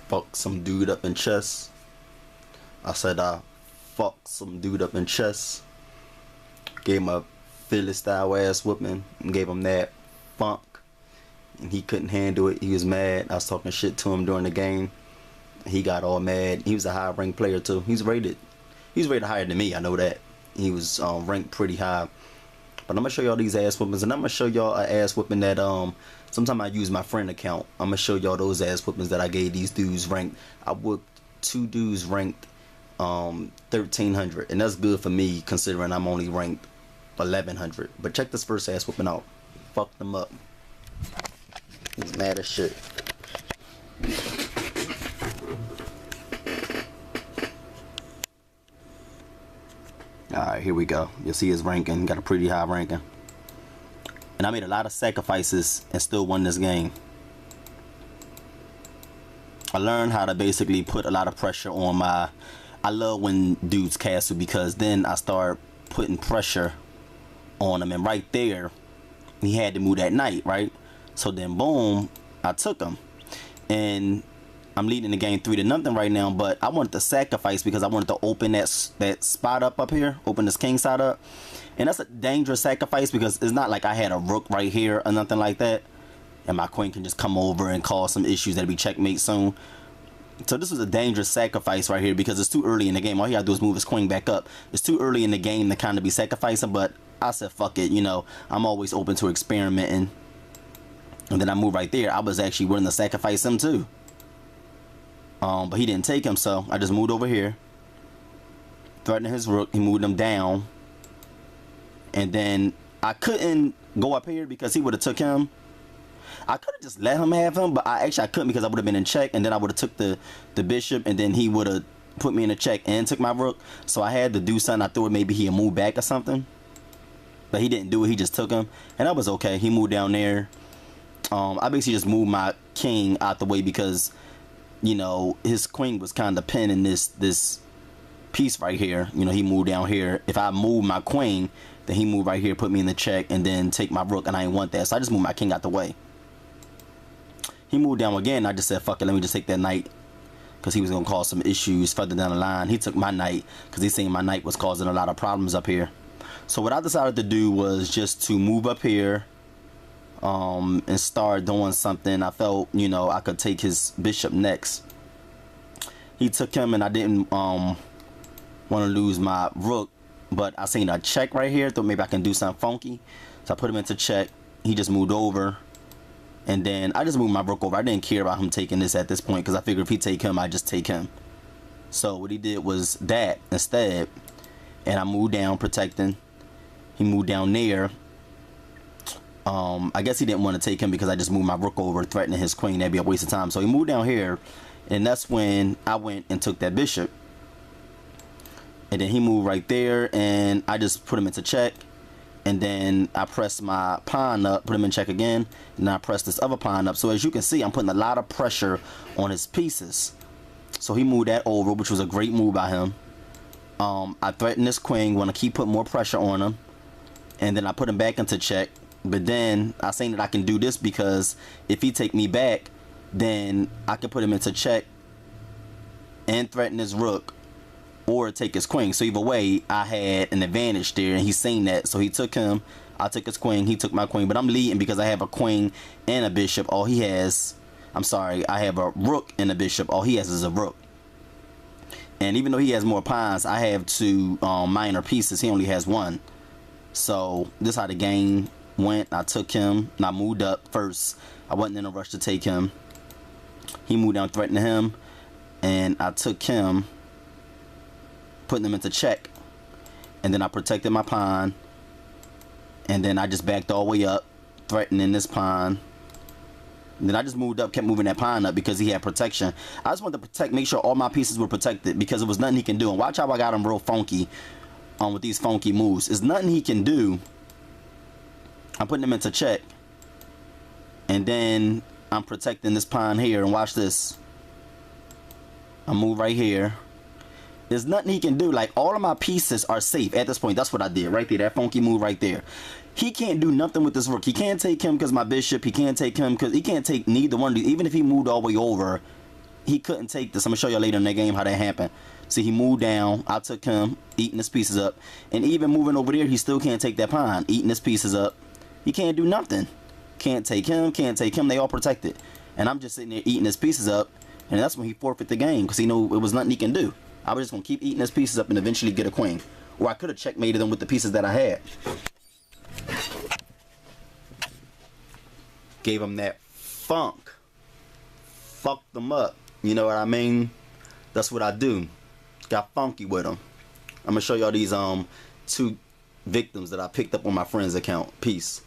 fuck some dude up in chess. I said I fucked some dude up in chess. Gave him a Philly style ass whooping and gave him that funk. And he couldn't handle it. He was mad. I was talking shit to him during the game. He got all mad. He was a high ranked player too. He's rated higher than me. I know that. He was ranked pretty high. But I'm gonna show y'all these ass whoopings, and I'm gonna show y'all an ass whooping that sometimes I use my friend account. I'm gonna show y'all those ass whoopings that I gave these dudes ranked. I whooped 2 dudes ranked 1300, and that's good for me considering I'm only ranked 1100. But check this first ass whooping out. Fucked them up. He's mad as shit. Alright, here we go. You'll see his ranking. Got a pretty high ranking. And I made a lot of sacrifices and still won this game. I learned how to basically put a lot of pressure on my... I love when dudes castle because then I start putting pressure on him. And right there, he had to move that knight, right? So then, boom, I took him. And I'm leading the game 3-0 right now, but I wanted to sacrifice because I wanted to open that spot up here, open this king side up. And that's a dangerous sacrifice because it's not like I had a rook right here or nothing like that. And my queen can just come over and cause some issues that'll be checkmate soon. So this was a dangerous sacrifice right here because it's too early in the game. All you gotta do is move his queen back up. It's too early in the game to kind of be sacrificing, but I said, fuck it, you know, I'm always open to experimenting. And then I moved right there. I was actually willing to sacrifice him too. But he didn't take him, so I just moved over here. Threatening his rook, he moved him down. And then I couldn't go up here because he would have took him. I could have just let him have him, but I couldn't because I would have been in check, and then I would have took the bishop, and then he would have put me in a check and took my rook. So I had to do something. I thought maybe he'd move back or something, but he didn't do it. He just took him, and that was okay. He moved down there. I basically just moved my king out the way because, you know, his queen was kind of pinned in this piece right here. You know, he moved down here. If I move my queen, then he moved right here, put me in the check, and then take my rook, and I didn't want that. So I just moved my king out the way. He moved down again. I just said, fuck it, let me just take that knight because he was going to cause some issues further down the line. He took my knight because he seen my knight was causing a lot of problems up here. So what I decided to do was just to move up here and start doing something. I felt, you know, I could take his bishop next. He took him, and I didn't want to lose my rook, but I seen a check right here. Thought maybe I can do something funky. So I put him into check. He just moved over. And then I just moved my rook over. I didn't care about him taking this at this point because I figured if he take him, I just take him. So what he did was that instead. And I moved down protecting. He moved down there. I guess he didn't want to take him because I just moved my rook over, threatening his queen. That'd be a waste of time. So he moved down here. And that's when I went and took that bishop. And then he moved right there. And I just put him into check. And then I pressed my pawn up, put him in check again, and then I pressed this other pawn up. So as you can see, I'm putting a lot of pressure on his pieces. So he moved that over, which was a great move by him. I threatened this queen, want to keep putting more pressure on him. And then I put him back into check. But then I saying that I can do this because if he take me back, then I can put him into check and threaten his rook. Or take his queen. So either way, I had an advantage there, and he's seen that. So he took him. I took his queen. He took my queen. But I'm leading because I have a queen and a bishop. All he has, I'm sorry, I have a rook and a bishop. All he has is a rook. And even though he has more pawns, I have 2 minor pieces. He only has 1. So this is how the game went. I took him, and I moved up first. I wasn't in a rush to take him. He moved down, threatening him, and I took him, putting them into check, and then I protected my pawn, and then I just backed all the way up, threatening this pawn. And then I just moved up, kept moving that pawn up because he had protection. I just wanted to protect, make sure all my pieces were protected because there was nothing he can do. And watch how I got him real funky with these funky moves. There's nothing he can do. I'm putting him into check, and then I'm protecting this pawn here. And watch this. I move right here. There's nothing he can do. Like, all of my pieces are safe at this point. That's what I did right there. That funky move right there. He can't do nothing with this rook. He can't take him because my bishop. He can't take him because he can't take neither one of these. Even if he moved all the way over, he couldn't take this. I'm gonna show y'all later in that game how that happened. See, he moved down. I took him, eating his pieces up, and even moving over there, he still can't take that pawn, eating his pieces up. He can't do nothing. Can't take him. Can't take him. They all protected, and I'm just sitting there eating his pieces up, and that's when he forfeit the game because he knew it was nothing he can do. I was just gonna keep eating his pieces up and eventually get a queen, or I could have checkmated him with the pieces that I had. Gave him that funk. Fucked them up. You know what I mean? That's what I do. Got funky with them. I'm gonna show y'all these 2 victims that I picked up on my friend's account. Peace.